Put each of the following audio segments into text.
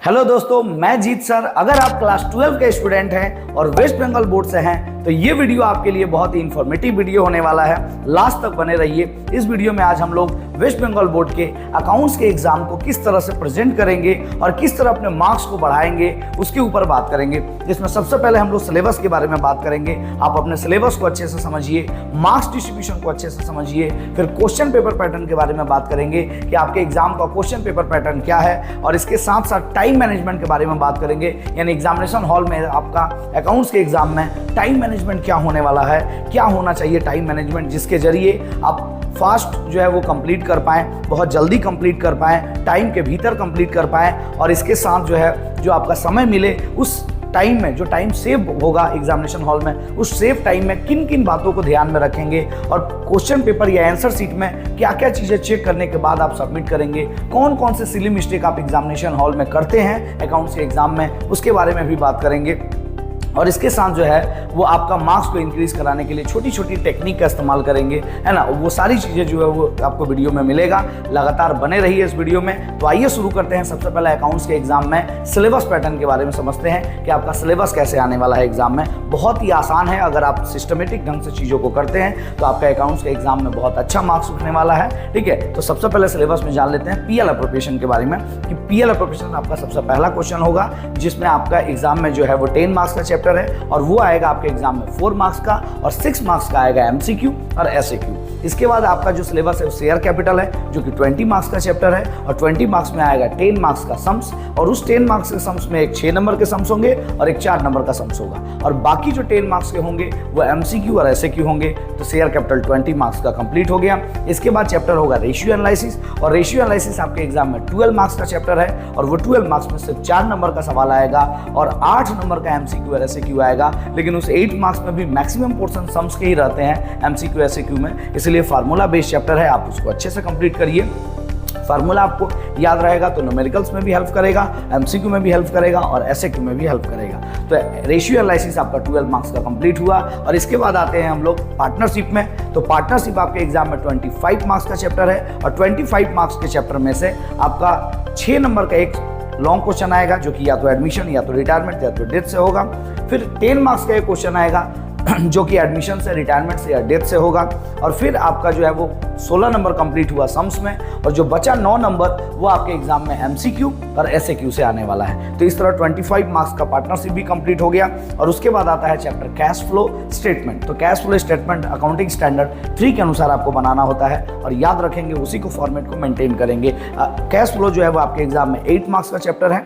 Hello दोस्तों, मैं जीत sir. अगर आप क्लास 12 के स्टूडेंट हैं और वेस्ट बंगाल बोर्ड से हैं तो ये वीडियो आपके लिए बहुत ही इंफॉर्मेटिव वीडियो होने वाला है। लास्ट तक बने रहिए। इस वीडियो में आज हम लोग वेस्ट बंगाल बोर्ड के अकाउंट्स के एग्जाम को किस तरह से प्रेजेंट करेंगे और किस तरह अपने मार्क्स को बढ़ाएंगे उसके ऊपर बात करेंगे। जिसमें सबसे पहले हम लोग सिलेबस के बारे में बात करेंगे। आप अपने सिलेबस को अच्छे से समझिए, मार्क्स डिस्ट्रीब्यूशन को अच्छे से समझिए। फिर क्वेश्चन पेपर पैटर्न के बारे में बात करेंगे कि आपके एग्जाम का क्वेश्चन पेपर पैटर्न क्या है, और इसके साथ साथ टाइम मैनेजमेंट के बारे में बात करेंगे। यानी एग्जामिनेशन हॉल में आपका अकाउंट्स के एग्जाम में टाइम मैनेजमेंट क्या होने वाला है, क्या होना चाहिए टाइम मैनेजमेंट, जिसके जरिए आप फास्ट जो है वो कंप्लीट कर पाएँ, बहुत जल्दी कंप्लीट कर पाएँ, टाइम के भीतर कंप्लीट कर पाएँ। और इसके साथ जो है जो आपका समय मिले उस टाइम में, जो टाइम सेव होगा एग्जामिनेशन हॉल में, उस सेव टाइम में किन किन बातों को ध्यान में रखेंगे और क्वेश्चन पेपर या आंसर शीट में क्या क्या चीज़ें चेक करने के बाद आप सबमिट करेंगे, कौन कौन से सिली मिस्टेक आप एग्जामिनेशन हॉल में करते हैं अकाउंट्स के एग्जाम में, उसके बारे में भी बात करेंगे। और इसके साथ जो है वो आपका मार्क्स को इंक्रीज कराने के लिए छोटी छोटी टेक्निक का इस्तेमाल करेंगे, है ना। वो सारी चीज़ें जो है वो आपको वीडियो में मिलेगा। लगातार बने रहिए इस वीडियो में। तो आइए शुरू करते हैं। सबसे पहले अकाउंट्स के एग्जाम में सिलेबस पैटर्न के बारे में समझते हैं कि आपका सिलेबस कैसे आने वाला है एग्जाम में। बहुत ही आसान है। अगर आप सिस्टमेटिक ढंग से चीज़ों को करते हैं तो आपका अकाउंट्स के एग्जाम में बहुत अच्छा मार्क्स उठने वाला है। ठीक है, तो सबसे पहले सिलेबस में जान लेते हैं पीएल अप्रोप्रिएशन के बारे में कि पीएल अप्रोप्रिएशन आपका सबसे पहला क्वेश्चन होगा, जिसमें आपका एग्जाम में जो है वो 10 मार्क्स का चैप्टर है और वो आएगा आपके एग्जाम में 4 मार्क्स का, और 6 मार्क्स का आएगा एमसीक्यू और एसएक्यू। इसके बाद आपका जो सिलेबस है वो शेयर कैपिटल है, जो कि 20 मार्क्स का चैप्टर है, और 20 मार्क्स में आएगा 10 मार्क्स का सम्स, और उस 10 मार्क्स के सम्स में एक 6 नंबर के सम्स होंगे और एक 4 नंबर का सम्स होगा, और बाकी जो 10 मार्क्स के होंगे वो एमसीक्यू और एसएक्यू होंगे। तो शेयर कैपिटल 20 मार्क्स का कंप्लीट हो गया। इसके बाद चैप्टर होगा रेशियो एनालिसिस, और रेशियो एनालिसिस आपके एग्जाम में 12 मार्क्स का चैप्टर है, और वो 12 मार्क्स में सिर्फ 4 नंबर का सवाल आएगा और 8 नंबर का एमसीक्यू और एसएक्यू आएगा। लेकिन उस 8 मार्क्स में भी मैक्सिमम पोर्शन सम्स के ही रहते हैं एमसीक्यू एसएक्यू में, इसलिए फार्मूला बेस्ड चैप्टर है। आप उसको अच्छे से कंप्लीट करिए। फार्मूला आपको याद रहेगा तो न्यूमेरिकल्स में भी हेल्प करेगा, एमसीक्यू में भी हेल्प करेगा और एसएक्यू में भी हेल्प करेगा। तो रेशियो एनालिसिस आपका 12 मार्क्स का कंप्लीट हुआ। और इसके बाद आते हैं हम लोग पार्टनरशिप में। तो पार्टनरशिप आपके एग्जाम में 25 मार्क्स का चैप्टर है, और 25 मार्क्स के चैप्टर में से आपका 6 नंबर का एक लॉन्ग क्वेश्चन आएगा, जो कि या तो एडमिशन या तो रिटायरमेंट या तो डेथ से होगा। फिर 10 मार्क्स का एक क्वेश्चन आएगा जो कि एडमिशन से, रिटायरमेंट से या डेथ से होगा। और फिर आपका जो है वो 16 नंबर कंप्लीट हुआ सम्स में, और जो बचा 9 नंबर वो आपके एग्जाम में एमसीक्यू और एसएक्यू से आने वाला है। तो इस तरह 25 मार्क्स का पार्टनरशिप भी कंप्लीट हो गया। और उसके बाद आता है चैप्टर कैश फ्लो स्टेटमेंट। तो cash flow statement accounting standard 3 के अनुसार आपको बनाना होता है, और याद रखेंगे उसी को फॉर्मेट को मेंटेन करेंगे। कैश फ्लो जो है वो आपके एग्जाम में 8 मार्क्स का चैप्टर है,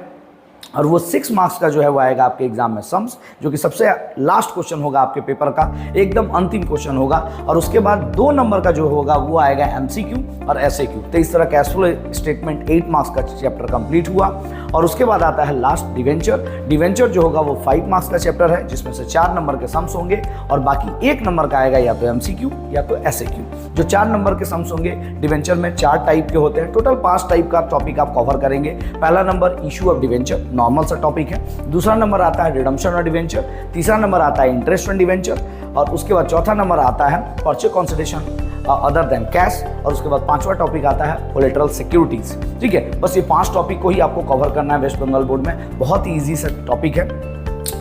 और वो 6 मार्क्स का जो है वो आएगा आपके एग्जाम में सम्स, जो कि सबसे लास्ट क्वेश्चन होगा आपके पेपर का, एकदम अंतिम क्वेश्चन होगा। और उसके बाद 2 नंबर का जो होगा वो आएगा एमसीक्यू और एसएक्यू। तो इस तरह कैश फ्लो स्टेटमेंट 8 मार्क्स का चैप्टर कंप्लीट हुआ। और उसके बाद आता है लास्ट डिवेंचर। डिवेंचर जो होगा वो 5 मार्क्स का चैप्टर है, जिसमें से 4 नंबर के सम्स होंगे और बाकी 1 नंबर का आएगा या तो एमसीक्यू या तो एसएक्यू। जो 4 नंबर के सम्स होंगे डिवेंचर में 4 टाइप के होते हैं। टोटल 5 टाइप का टॉपिक आप कवर करेंगे। पहला number issue of debenture, normal सा टॉपिक है। दूसरा नंबर आता है रिडम्पशन ऑफ डिवेंचर। तीसरा नंबर आता है इंटरेस्ट ऑन डिवेंचर, और उसके बाद चौथा नंबर आता है purchase consideration other than cash, और उसके बाद 5वां टॉपिक आता है कोलेटरल सिक्योरिटीज। ठीक है, बस ये 5 टॉपिक को ही आपको कवर करना है वेस्ट बंगाल बोर्ड में। बहुत ही ईजी सा टॉपिक है।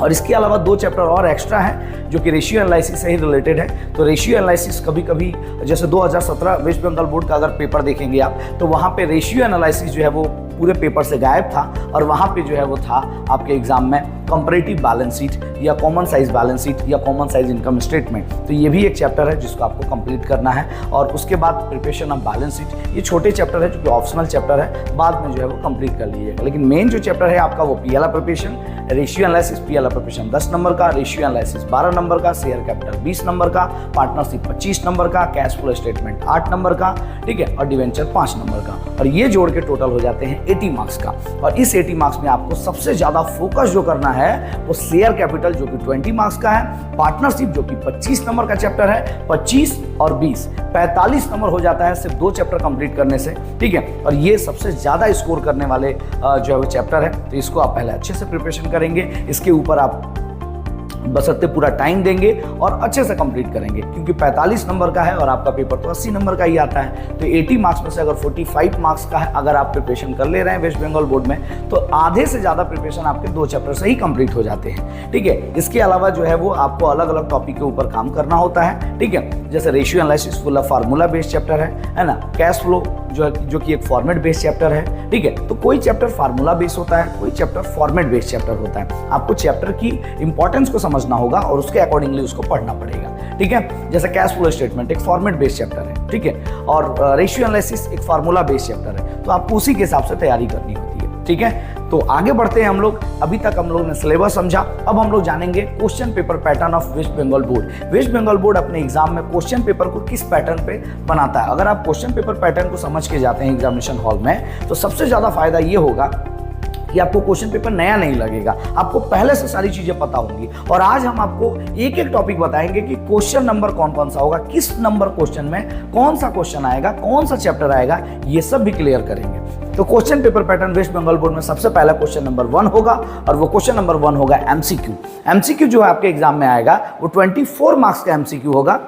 और इसके अलावा 2 चैप्टर और एक्स्ट्रा हैं जो कि रेशियो एनालिसिस से ही रिलेटेड है। तो रेशियो एनालिसिस कभी कभी, जैसे 2017 वेस्ट बंगाल बोर्ड का अगर पेपर देखेंगे आप, तो वहाँ पे रेशियो एनालिसिस जो है वो पूरे पेपर से गायब था, और वहाँ पे जो है वो था आपके एग्जाम में कंपैरेटिव बैलेंस शीट या कॉमन साइज बैलेंस शीट या कॉमन साइज इनकम स्टेटमेंट। तो ये भी एक चैप्टर है जिसको आपको कंप्लीट करना है। और उसके बाद प्रिपरेशन ऑफ बैलेंस शीट, ये छोटे चैप्टर है जो कि ऑप्शनल चैप्टर है, बाद में जो है वो कंप्लीट कर लीजिएगा। लेकिन मेन जो चैप्टर है आपका वो PL preparation, ratio analysis PL preparation 10 number का, रेशियो एनालिसिस 12 नंबर का, शेयर कैपिटल 20 नंबर का, पार्टनरशिप 25 नंबर का, कैश फ्लो स्टेटमेंट 8 नंबर का, ठीक है, और डिवेंचर 5 नंबर का। और ये जोड़ के टोटल हो जाते हैं 80 मार्क्स का। और इस 80 मार्क्स में आपको सबसे ज्यादा फोकस जो करना है वो शेयर कैपिटल जो कि 20 मार्क्स का है, पार्टनरशिप जो कि 25 नंबर का चैप्टर है, 25 और 20 45 नंबर हो जाता है सिर्फ 2 चैप्टर कंप्लीट करने से। ठीक है, और ये सबसे ज्यादा स्कोर करने वाले जो है वो चैप्टर है। तो इसको आप पहले अच्छे से प्रिपरेशन करेंगे। इसके ऊपर आप बशर्ते पूरा टाइम देंगे और अच्छे से कंप्लीट करेंगे, क्योंकि 45 नंबर का है और आपका पेपर तो 80 नंबर का ही आता है। तो 80 मार्क्स में से अगर 45 मार्क्स का है अगर आप प्रिपरेशन कर ले रहे हैं वेस्ट बंगाल बोर्ड में, तो आधे से ज़्यादा प्रिपरेशन आपके 2 चैप्टर से ही कंप्लीट हो जाते हैं। ठीक है, इसके अलावा जो है वो आपको अलग अलग टॉपिक के ऊपर काम करना होता है। ठीक है, जैसे ratio analysis full formula based chapter है ना, कैश फ्लो जो कि एक फॉर्मेट बेस्ड चैप्टर है। ठीक है, तो कोई चैप्टर फार्मूला बेस्ड होता है, कोई चैप्टर फॉर्मेट बेस्ड चैप्टर होता है। आपको चैप्टर की इंपॉर्टेंस को समझना होगा और उसके अकॉर्डिंगली उसको पढ़ना पड़ेगा। ठीक है, जैसे कैश फ्लो स्टेटमेंट एक फॉर्मेट बेस्ड चैप्टर है। ठीक है, और रेशियो एनालिसिस एक फार्मूला बेस्ड चैप्टर है, तो आपको उसी के हिसाब से तैयारी करनी होती है। ठीक है, तो आगे बढ़ते हैं हम लोग। अभी तक हम लोग ने सिलेबस समझा, अब हम लोग जानेंगे question paper pattern of West Bengal board. West Bengal board अपने एग्जाम में क्वेश्चन पेपर को किस पैटर्न पे बनाता है। अगर आप क्वेश्चन पेपर पैटर्न को समझ के जाते हैं एग्जामिनेशन हॉल में, तो सबसे ज्यादा फायदा ये होगा कि आपको क्वेश्चन पेपर नया नहीं लगेगा, आपको पहले से सारी चीजें पता होंगी। और आज हम आपको एक एक टॉपिक बताएंगे कि क्वेश्चन नंबर कौन कौन सा होगा, किस नंबर क्वेश्चन में कौन सा क्वेश्चन आएगा, कौन सा चैप्टर आएगा, ये सब भी क्लियर करेंगे। तो question paper pattern West Bengal board में सबसे पहला क्वेश्चन नंबर 1 होगा, और वो क्वेश्चन नंबर 1 होगा एमसीक्यू। एमसीक्यू जो आपके एग्जाम में आएगा वो 24 मार्क्स का एमसीक्यू होगा,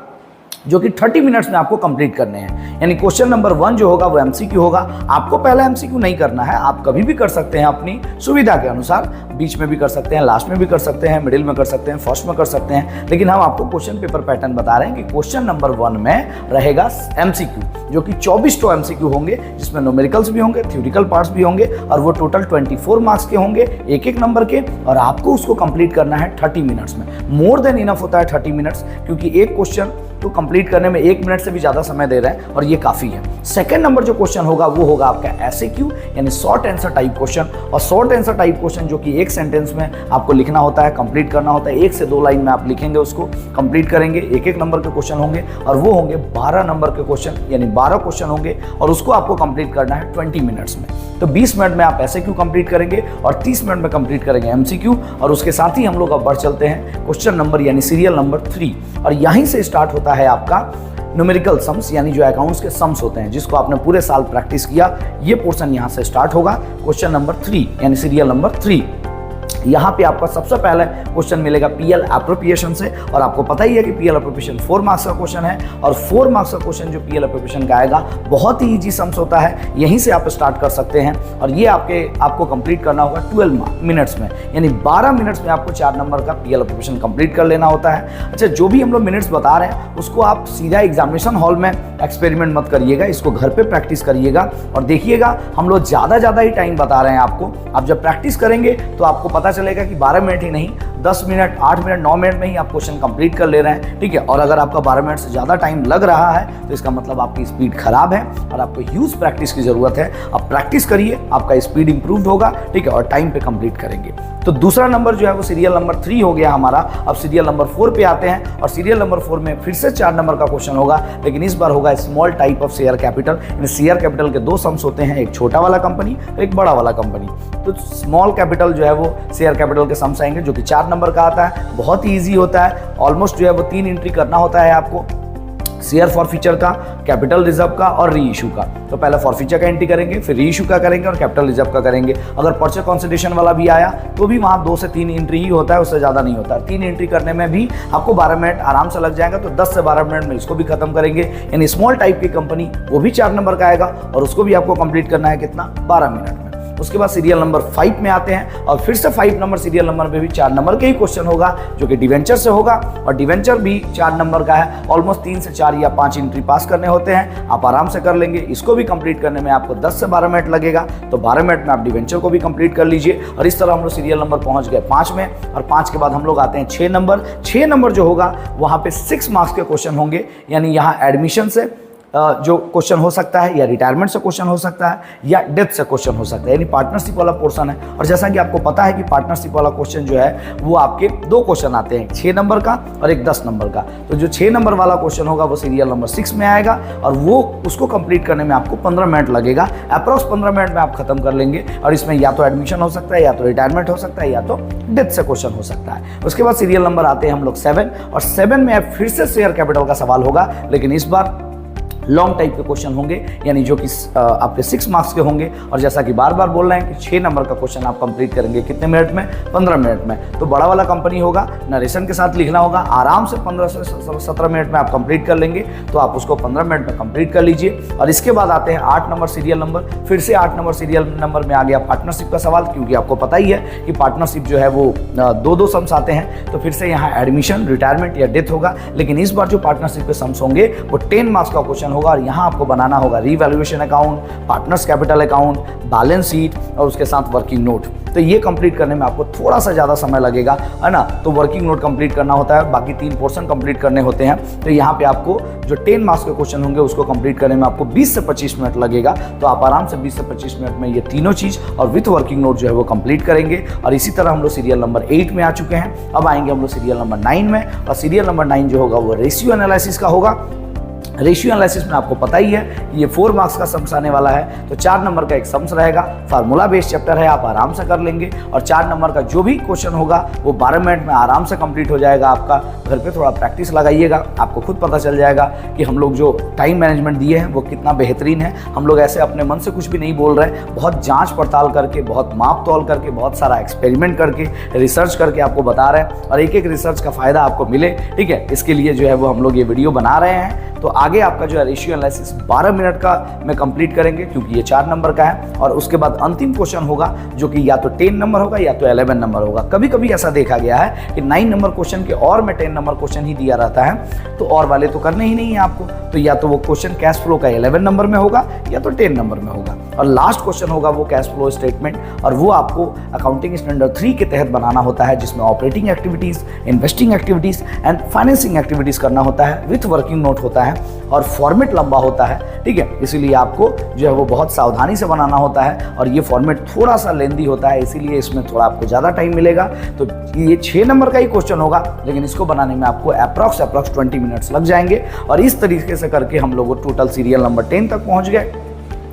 जो कि 30 मिनट्स में आपको कंप्लीट करने हैं। यानी क्वेश्चन नंबर 1 जो होगा वो एमसीक्यू होगा। आपको पहला एमसीक्यू नहीं करना है, आप कभी भी कर सकते हैं अपनी सुविधा के अनुसार, बीच में भी कर सकते हैं, लास्ट में भी कर सकते हैं, मिडिल में कर सकते हैं, फर्स्ट में कर सकते हैं, लेकिन हम आपको क्वेश्चन पेपर पैटर्न बता रहे हैं कि क्वेश्चन नंबर 1 में रहेगा एमसीक्यू, जो कि 24 एमसीक्यू होंगे, जिसमें न्यूमेरिकल्स भी होंगे, थ्योरेटिकल पार्ट्स भी होंगे, और वो टोटल 24 मार्क्स के होंगे, एक नंबर के, और आपको उसको कंप्लीट करना है 30 मिनट्स में। मोर देन इनफ होता है 30 मिनट्स, क्योंकि एक क्वेश्चन तो कंप्लीट करने में 1 मिनट से भी ज़्यादा समय दे रहे हैं और ये काफ़ी है। सेकंड नंबर जो क्वेश्चन होगा वो होगा आपका एसएक्यू, यानी शॉर्ट आंसर टाइप क्वेश्चन। और शॉर्ट आंसर टाइप क्वेश्चन जो कि एक सेंटेंस में आपको लिखना होता है, कंप्लीट करना होता है, 1 से 2 लाइन में आप लिखेंगे, उसको कंप्लीट करेंगे। एक नंबर के क्वेश्चन होंगे और वो होंगे 12 नंबर के क्वेश्चन, यानी 12 क्वेश्चन होंगे और उसको आपको कंप्लीट करना है 20 मिनट्स में। तो 20 मिनट में आप एसएक्यू कंप्लीट करेंगे और 30 मिनट में कंप्लीट करेंगे एमसीक्यू। और उसके साथ ही हम लोग अब बढ़ चलते हैं क्वेश्चन नंबर यानी सीरियल नंबर 3, और यहीं से स्टार्ट होता है आपका न्यूमेरिकल सम्स, यानी जो अकाउंट्स के सम्स होते हैं, जिसको आपने पूरे साल प्रैक्टिस किया, ये पोर्शन यहाँ से स्टार्ट होगा। क्वेश्चन नंबर 3 यानी सीरियल नंबर 3। यहाँ पे आपका सबसे पहले क्वेश्चन मिलेगा पीएल एप्रोप्रिएशन से, और आपको पता ही है कि पीएल एप्रोप्रिएशन 4 मार्क्स का क्वेश्चन है, और 4 मार्क्स का क्वेश्चन जो पीएल एप्रोप्रिएशन का आएगा बहुत ही इजी सम्स होता है, यहीं से आप स्टार्ट कर सकते हैं। और ये आपको कंप्लीट करना होगा 12 मिनट्स में, यानी 12 मिनट्स में आपको 4 नंबर का पीएल एप्रोप्रिएशन कंप्लीट कर लेना होता है। अच्छा, जो भी हम लोग मिनट्स बता रहे हैं उसको आप सीधा एग्जामिनेशन हॉल में एक्सपेरिमेंट मत करिएगा, इसको घर पे प्रैक्टिस करिएगा और देखिएगा हम लोग ज़्यादा ही टाइम बता रहे हैं आपको। आप जब प्रैक्टिस करेंगे तो आपको पता चलेगा कि 12 मिनट ही नहीं, 10 मिनट, 8 मिनट, 9 मिनट में ही आप क्वेश्चन कंप्लीट कर ले रहे हैं। ठीक है, और अगर आपका 12 मिनट से ज़्यादा टाइम लग रहा है तो इसका मतलब आपकी स्पीड खराब है और आपको ह्यूज प्रैक्टिस की ज़रूरत है। आप प्रैक्टिस करिए, आपका स्पीड इंप्रूव होगा। ठीक है, और टाइम पे कंप्लीट करेंगे। तो दूसरा नंबर जो है वो सीरियल नंबर 3 हो गया हमारा। अब सीरियल नंबर 4 पे आते हैं, और सीरियल नंबर 4 में फिर से 4 नंबर का क्वेश्चन होगा, लेकिन इस बार होगा small type of share capital. Share capital के 2 सम्स होते हैं, एक छोटा वाला कंपनी और एक बड़ा वाला कंपनी। तो स्मॉल कैपिटल जो है वो शेयर कैपिटल के सम्स आएंगे, जो कि 4 नंबर का आता है। बहुत ही ईजी होता है, ऑलमोस्ट जो है वो 3 एंट्री करना होता है आपको, शेयर फॉरफीचर का, कैपिटल रिजर्व का और री इशू का। तो पहले फॉरफीचर का एंट्री करेंगे, फिर री इशू का करेंगे और कैपिटल रिजर्व का करेंगे। अगर परचेज कंसिडरेशन वाला भी आया तो भी वहाँ 2 से 3 एंट्री ही होता है, उससे ज़्यादा नहीं होता। 3 एंट्री करने में भी आपको 12 मिनट आराम से लग जाएगा, तो 10 से 12 मिनट में इसको भी खत्म करेंगे। यानी स्मॉल टाइप की कंपनी, वो भी 4 नंबर का आएगा और उसको भी आपको कंप्लीट करना है कितना, 12 मिनट में। उसके बाद सीरियल नंबर 5 में आते हैं, और फिर से 5 नंबर सीरियल नंबर में भी 4 नंबर के ही क्वेश्चन होगा, जो कि डिवेंचर से होगा, और डिवेंचर भी 4 नंबर का है। ऑलमोस्ट 3 से 4 या 5 एंट्री पास करने होते हैं, आप आराम से कर लेंगे। इसको भी कंप्लीट करने में आपको 10 से 12 मिनट लगेगा, तो 12 मिनट में आप डिवेंचर को भी कंप्लीट कर लीजिए। और इस तरह हम लोग सीरियल नंबर पहुंच गए 5 में, और 5 के बाद हम लोग आते हैं 6 नंबर। 6 नंबर जो होगा वहाँ पे 6 मार्क्स के क्वेश्चन होंगे, यानी यहाँ एडमिशन से जो क्वेश्चन हो सकता है, या रिटायरमेंट से क्वेश्चन हो सकता है, या डेथ से क्वेश्चन हो सकता है, यानी पार्टनरशिप वाला पोर्शन है। और जैसा कि आपको पता है कि पार्टनरशिप वाला क्वेश्चन जो है वो आपके 2 क्वेश्चन आते हैं, 6 नंबर का और एक 10 नंबर का। तो जो 6 नंबर वाला क्वेश्चन होगा वो सीरियल नंबर 6 में आएगा, और वो उसको कंप्लीट करने में आपको 15 मिनट लगेगा। अप्रॉक्स 15 मिनट में आप खत्म कर लेंगे, और इसमें या तो एडमिशन हो सकता है, या तो रिटायरमेंट हो सकता है, या तो डेथ से क्वेश्चन हो सकता है। उसके बाद सीरियल नंबर आते हैं हम लोग 7, और 7 में फिर से शेयर कैपिटल का सवाल होगा, लेकिन इस बार लॉन्ग टाइप के क्वेश्चन होंगे, यानी जो कि आपके 6 मार्क्स के होंगे। और जैसा कि बार बार बोल रहे हैं कि 6 नंबर का क्वेश्चन आप कंप्लीट करेंगे कितने मिनट में? 15 मिनट में। तो बड़ा वाला कंपनी होगा, नरेशन के साथ लिखना होगा, आराम से 15 से 17 मिनट में आप कंप्लीट कर लेंगे। तो आप उसको 15 मिनट में कंप्लीट कर लीजिए। और इसके बाद आते हैं 8 नंबर सीरियल नंबर। फिर से 8 नंबर सीरियल नंबर में आ गया पार्टनरशिप का सवाल, क्योंकि आपको पता ही है कि पार्टनरशिप जो है वो 2-2 सम्स आते हैं। तो फिर से यहाँ एडमिशन, रिटायरमेंट या डेथ होगा। लेकिन इस बार जो पार्टनरशिप के सम्स होंगे वो 10 मार्क्स का क्वेश्चन होगा। और यहाँ आपको बनाना होगा revaluation account, partners capital account, balance sheet और उसके साथ वर्किंग नोट। तो ये कंप्लीट करने में आपको थोड़ा सा ज़्यादा समय लगेगा, है ना। तो वर्किंग नोट कंप्लीट करना होता है, बाकी 3 पोर्शन कंप्लीट करने होते हैं। तो यहाँ पे आपको जो 10 मार्क्स के क्वेश्चन होंगे उसको कंप्लीट करने में आपको 20 से 25 मिनट लगेगा। तो आप आराम से 20 से 25 मिनट में ये तीनों चीज़ और विथ वर्किंग नोट जो है वो कंप्लीट करेंगे। और इसी तरह हम लोग सीरियल नंबर 8 में आ चुके हैं। अब आएंगे हम लोग सीरियल नंबर 9 में। और सीरियल नंबर 9 जो होगा वो रेशियो एनालिसिस का होगा। रेशियो एनालिसिस में आपको पता ही है कि ये 4 मार्क्स का सम्स आने वाला है। तो 4 नंबर का एक सम्स रहेगा, फार्मूला बेस्ड चैप्टर है, आप आराम से कर लेंगे। और 4 नंबर का जो भी क्वेश्चन होगा वो 12 मिनट में आराम से कंप्लीट हो जाएगा आपका। घर पे थोड़ा प्रैक्टिस लगाइएगा, आपको खुद पता चल जाएगा कि हम लोग जो टाइम मैनेजमेंट दिए हैं वो कितना बेहतरीन है। हम लोग ऐसे अपने मन से कुछ भी नहीं बोल रहे हैं, बहुत जाँच पड़ताल करके, बहुत माप तौल करके, बहुत सारा एक्सपेरिमेंट करके, रिसर्च करके आपको बता रहे हैं। और एक एक रिसर्च का फ़ायदा आपको मिले, ठीक है, इसके लिए जो है वो हम लोग ये वीडियो बना रहे हैं। तो आगे आपका जो है रेशियो एनालिसिस 12 मिनट का में कंप्लीट करेंगे, क्योंकि ये 4 नंबर का है। और उसके बाद अंतिम क्वेश्चन होगा जो कि या तो 10 नंबर होगा या तो 11 नंबर होगा। कभी कभी ऐसा देखा गया है कि 9 नंबर क्वेश्चन के और में 10 नंबर क्वेश्चन ही दिया रहता है, तो और वाले तो करने ही नहीं है आपको। तो या तो वो क्वेश्चन कैश फ्लो का 11 नंबर में होगा या तो 10 नंबर में होगा। और लास्ट क्वेश्चन होगा वो कैश फ्लो स्टेटमेंट, और वो आपको अकाउंटिंग स्टैंडर्ड 3 के तहत बनाना होता है, जिसमें operating activities, investing activities and financing activities करना होता है, विथ वर्किंग नोट होता है। और फॉर्मेट लंबा होता है, ठीक है, इसीलिए आपको जो है वो बहुत सावधानी से बनाना होता है। और ये फॉर्मेट थोड़ा सा लेंदी होता है, इसीलिए इसमें थोड़ा आपको ज़्यादा टाइम मिलेगा। तो ये 6 नंबर का ही क्वेश्चन होगा, लेकिन इसको बनाने में आपको अप्रॉक्स 20 मिनट्स लग जाएंगे। और इस तरीके से करके हम लोग टोटल सीरियल नंबर 10 तक पहुँच गए।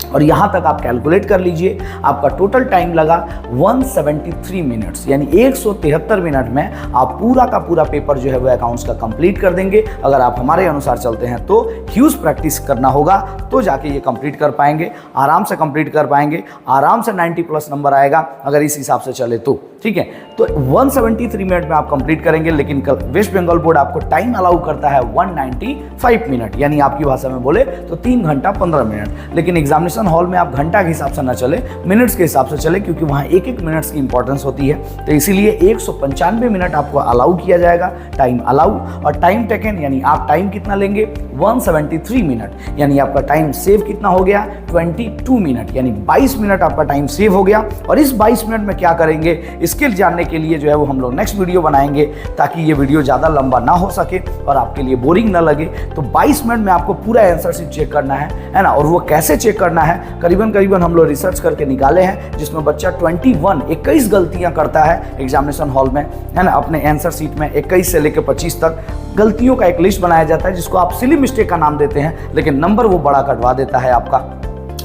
और यहाँ तक आप कैलकुलेट कर लीजिए, आपका टोटल टाइम लगा 173 मिनट्स, यानी 173 मिनट में आप पूरा का पूरा पेपर जो है वो अकाउंट्स का कंप्लीट कर देंगे। अगर आप हमारे अनुसार चलते हैं तो ह्यूज प्रैक्टिस करना होगा, तो जाके ये कंप्लीट कर पाएंगे, आराम से कंप्लीट कर पाएंगे, आराम से 90+ नंबर आएगा अगर इस हिसाब से चले तो, ठीक है। तो 173 मिनट में आप कंप्लीट करेंगे, लेकिन वेस्ट बंगाल बोर्ड आपको टाइम अलाउ करता है 195 मिनट, यानी आपकी भाषा में बोले तो 3 घंटा 15 मिनट। लेकिन एग्जामिनेशन हॉल में आप घंटा के हिसाब से ना चले, मिनट्स के हिसाब से चले, क्योंकि वहाँ एक एक मिनट्स की इंपॉर्टेंस होती है। तो इसीलिए 195 मिनट आपको अलाउ किया जाएगा, टाइम अलाउ। और टाइम टेकन, यानी आप टाइम कितना लेंगे? 173 मिनट, यानी आपका टाइम सेव कितना हो गया? 22 मिनट, यानी 22 मिनट आपका टाइम सेव हो गया। और इस 22 मिनट में क्या करेंगे, इसके जानने के लिए जो है वो हम लोग नेक्स्ट वीडियो बनाएंगे, ताकि ये वीडियो ज़्यादा लंबा ना हो सके और आपके लिए बोरिंग ना लगे। तो 22 मिनट में आपको पूरा आंसर शीट चेक करना है ना। और वो कैसे चेक करना है, करीबन हम लोग रिसर्च करके निकाले हैं, जिसमें बच्चा 21 गलतियां करता है एग्जामिनेशन हॉल में, है ना। अपने आंसर शीट में 21 से लेकर 25 तक गलतियों का एक लिस्ट बनाया जाता है, जिसको आप सिली मिस्टेक का नाम देते हैं, लेकिन नंबर वो बड़ा कटवा देता है आपका,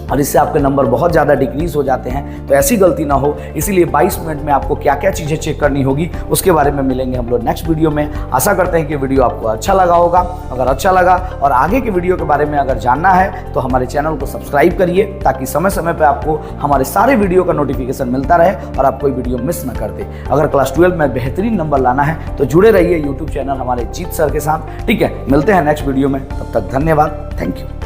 और इससे आपके नंबर बहुत ज़्यादा डिक्रीज हो जाते हैं। तो ऐसी गलती ना हो, इसीलिए 22 मिनट में आपको क्या क्या चीज़ें चेक करनी होगी उसके बारे में मिलेंगे हम लोग नेक्स्ट वीडियो में। आशा करते हैं कि वीडियो आपको अच्छा लगा होगा। अगर अच्छा लगा और आगे के वीडियो के बारे में अगर जानना है तो हमारे चैनल को सब्सक्राइब करिए, ताकि समय समय पर आपको हमारे सारे वीडियो का नोटिफिकेशन मिलता रहे और आप कोई वीडियो मिस ना कर दे। अगर क्लास 12 में बेहतरीन नंबर लाना है तो जुड़े रहिए यूट्यूब चैनल हमारे जीत सर के साथ, ठीक है। मिलते हैं नेक्स्ट वीडियो में, तब तक धन्यवाद, थैंक यू।